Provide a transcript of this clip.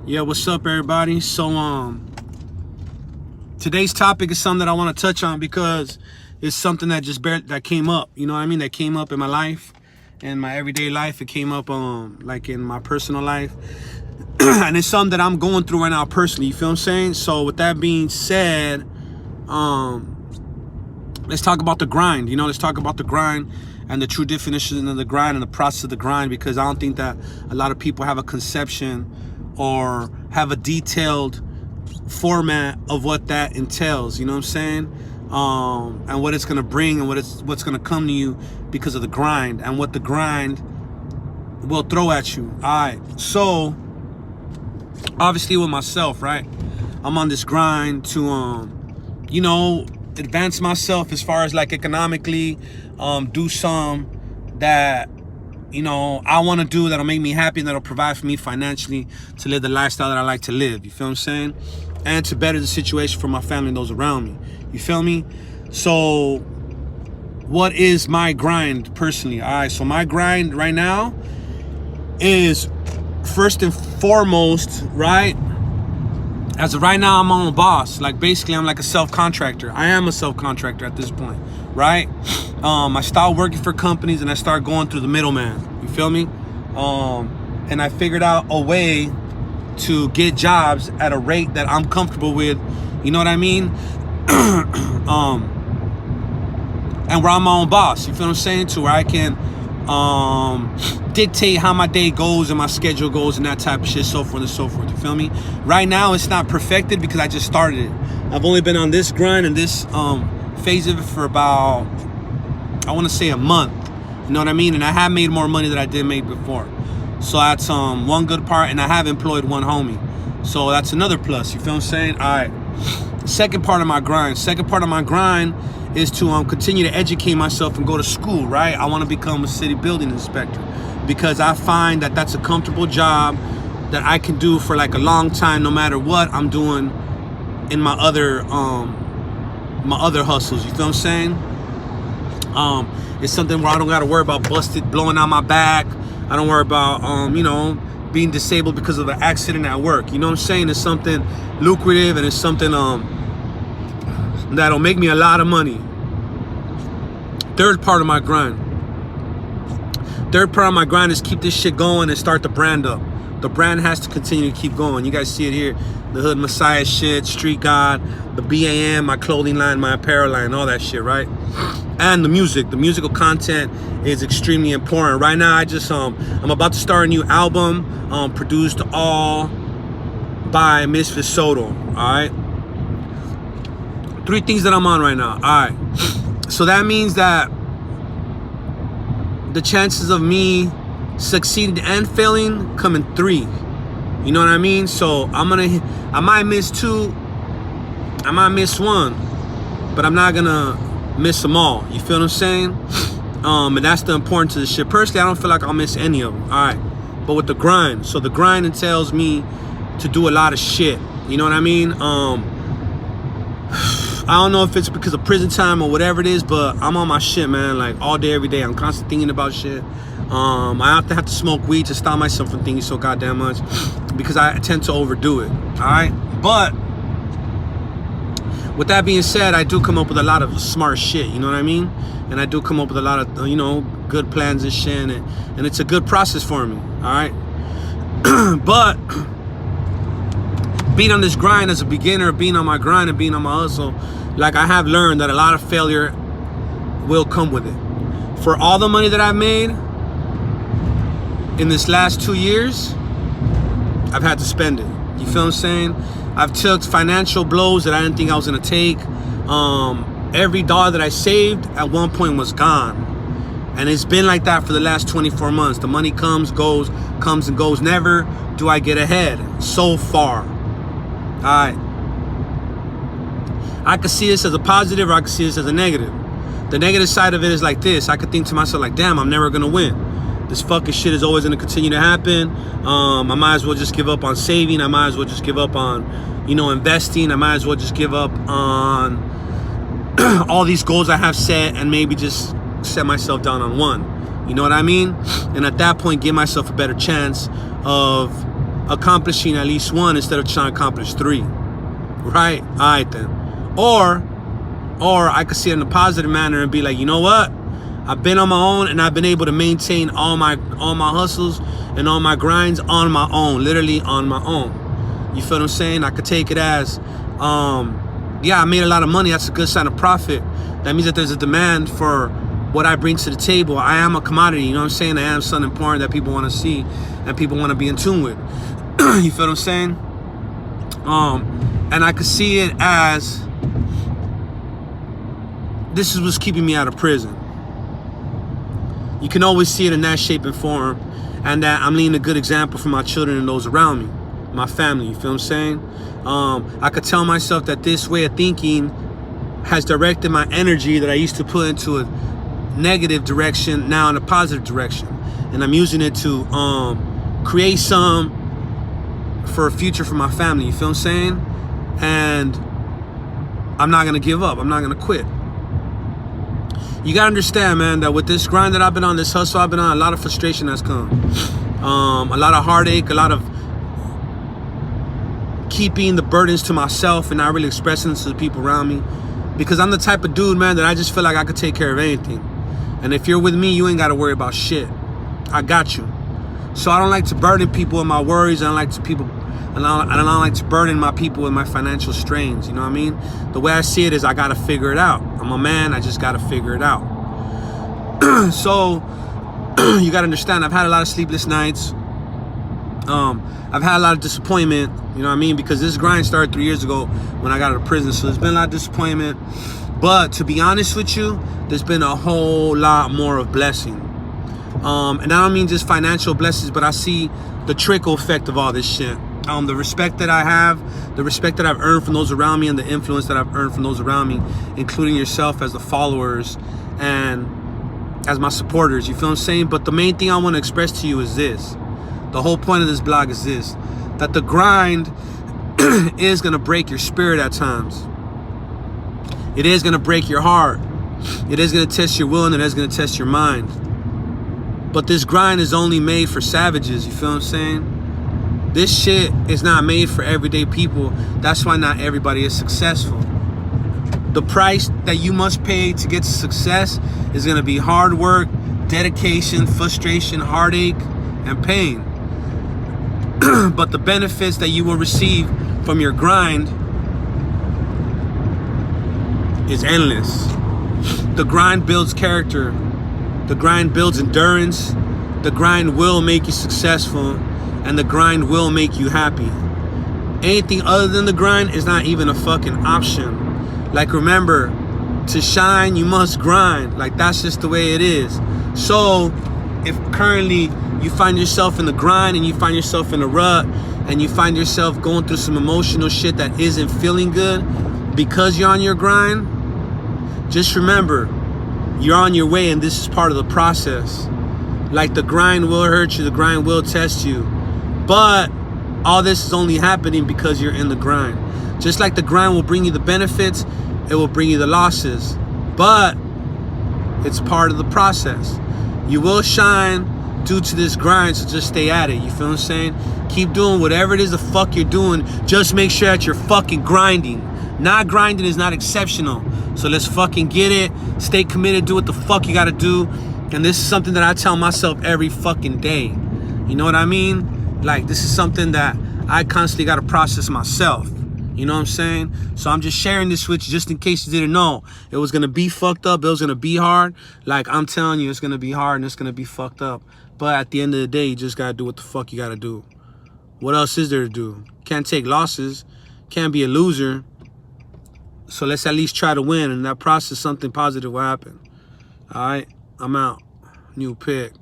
Yeah, what's up, everybody? So, today's topic is something that I want to touch on because it's something that that came up. You know what I mean? That came up in my life, in my everyday life. It came up, like in my personal life, and it's something that I'm going through right now personally. You feel what I'm saying? So, with that being said, let's talk about the grind. Let's talk about the grind and the true definition of the grind and the process of the grind, because I don't think that a lot of people have a conception or have a detailed format of what that entails. You know what I'm saying? And what it's gonna bring and what's gonna come to you because of the grind and what the grind will throw at you. All right. So obviously with myself, right? I'm on this grind to advance myself as far as like economically, do some that I want to do that'll make me happy and that'll provide for me financially to live the lifestyle that I like to live. You feel what I'm saying? And to better the situation for my family and those around me. You feel me? So what is my grind personally? All right, so my grind right now is first and foremost, right? As of right now, I'm my own boss. Like basically, I'm like a self-contractor. I am a self-contractor at this point, right? I stopped working for companies and I started going through the middleman. You feel me? And I figured out a way to get jobs at a rate that I'm comfortable with. You know what I mean? And where I'm my own boss. You feel what I'm saying? To where I can dictate how my day goes and my schedule goes and that type of shit, so forth and so forth. You feel me? Right now, it's not perfected because I just started it. I've only been on this grind and this phase of it for about, I want to say, a month. You know what I mean? And I have made more money than I did make before. So that's one good part, and I have employed one homie. So that's another plus. You feel what I'm saying? All right. Second part of my grind is to continue to educate myself and go to school, right? I want to become a city building inspector because I find that that's a comfortable job that I can do for like a long time, no matter what I'm doing in my other hustles. You feel what I'm saying? It's something where I don't got to worry about blowing out my back. I don't worry about, being disabled because of an accident at work. You know what I'm saying? It's something lucrative and it's something that'll make me a lot of money. Third part of my grind is keep this shit going and start the brand up. The brand has to continue to keep going. You guys see it here. The Hood Messiah shit, Street God, the BAM, my clothing line, my apparel line, all that shit, right? And the musical content is extremely important. Right now, I'm about to start a new album, produced all by Misfit Soto, all right? 3 things that I'm on right now, all right? So that means that the chances of me succeeding and failing come in 3. You know what I mean? So I might miss 2, I might miss 1, but I'm not gonna miss them all. You feel what I'm saying? And that's the importance of this shit. Personally, I don't feel like I'll miss any of them. All right, but with the grind, so the grind entails me to do a lot of shit. You know what I mean? I don't know if it's because of prison time or whatever it is, but I'm on my shit, man. Like all day, every day, I'm constantly thinking about shit. I have to smoke weed to stop myself from thinking so goddamn much because I tend to overdo it. All right, but with that being said, I do come up with a lot of smart shit. You know what I mean? And I do come up with a lot of good plans and shit, and it's a good process for me. All right, but being on this grind as a beginner, being on my grind and being on my hustle, like I have learned that a lot of failure will come with it. For all the money that I've made in this last 2 years, I've had to spend it. You feel what I'm saying? I've took financial blows that I didn't think I was gonna take. Every dollar that I saved at one point was gone. And it's been like that for the last 24 months. The money comes and goes. Never do I get ahead so far. All right. I could see this as a positive or I could see this as a negative. The negative side of it is like this. I could think to myself like, damn, I'm never gonna win. This fucking shit is always gonna continue to happen. I might as well just give up on saving. I might as well just give up on, investing. I might as well just give up on all these goals I have set and maybe just set myself down on one. You know what I mean? And at that point, give myself a better chance of accomplishing at least one instead of trying to accomplish three. Right? All right then. Or I could see it in a positive manner and be like, you know what? I've been on my own and I've been able to maintain all my hustles and all my grinds on my own, literally on my own. You feel what I'm saying? I could take it as, yeah, I made a lot of money. That's a good sign of profit. That means that there's a demand for what I bring to the table. I am a commodity, you know what I'm saying? I am something important that people want to see and people want to be in tune with. You feel what I'm saying? And I could see it as, this is what's keeping me out of prison. You can always see it in that shape and form, and that I'm leading a good example for my children and those around me, my family. You feel what I'm saying? I could tell myself that this way of thinking has directed my energy that I used to put into a negative direction now in a positive direction, and I'm using it to create some for a future for my family. You feel what I'm saying? And I'm not gonna give up. I'm not gonna quit. You gotta understand, man, that with this grind that I've been on, this hustle I've been on, a lot of frustration has come. A lot of heartache, a lot of keeping the burdens to myself and not really expressing it to the people around me. Because I'm the type of dude, man, that I just feel like I could take care of anything. And if you're with me, you ain't gotta worry about shit. I got you. So I don't like to burden people with my worries. I don't like to burden my people with my financial strains. You know what I mean? The way I see it is I gotta figure it out. I'm a man, I just gotta figure it out. So you gotta understand, I've had a lot of sleepless nights. I've had a lot of disappointment, you know what I mean? Because this grind started 3 years ago when I got out of prison. So there's been a lot of disappointment. But to be honest with you, there's been a whole lot more of blessing. And I don't mean just financial blessings, but I see the trickle effect of all this shit. The respect that I have, the respect that I've earned from those around me, and the influence that I've earned from those around me, including yourself as the followers and as my supporters. You feel what I'm saying? But the main thing I want to express to you is this. The whole point of this blog is this, that the grind is going to break your spirit at times. It is going to break your heart. It is going to test your will, and it is going to test your mind. But this grind is only made for savages. You feel what I'm saying? This shit is not made for everyday people. That's why not everybody is successful. The price that you must pay to get to success is going to be hard work, dedication, frustration, heartache, and pain. But the benefits that you will receive from your grind is endless. The grind builds character. The grind builds endurance. The grind will make you successful. And the grind will make you happy. Anything other than the grind is not even a fucking option. Like, remember, to shine, you must grind. Like, that's just the way it is. So, if currently you find yourself in the grind and you find yourself in a rut and you find yourself going through some emotional shit that isn't feeling good because you're on your grind, just remember, you're on your way and this is part of the process. Like, the grind will hurt you, the grind will test you. But all this is only happening because you're in the grind. Just like the grind will bring you the benefits, it will bring you the losses. But it's part of the process. You will shine due to this grind, so just stay at it. You feel what I'm saying? Keep doing whatever it is the fuck you're doing. Just make sure that you're fucking grinding. Not grinding is not exceptional. So let's fucking get it. Stay committed. Do what the fuck you gotta do. And this is something that I tell myself every fucking day. You know what I mean? Like, this is something that I constantly gotta process myself. You know what I'm saying? So I'm just sharing this with you just in case you didn't know. It was gonna be fucked up. It was gonna be hard. Like, I'm telling you, it's gonna be hard and it's gonna be fucked up. But at the end of the day, you just gotta do what the fuck you gotta do. What else is there to do? Can't take losses. Can't be a loser. So let's at least try to win. And in that process, something positive will happen. All right? I'm out. New pick.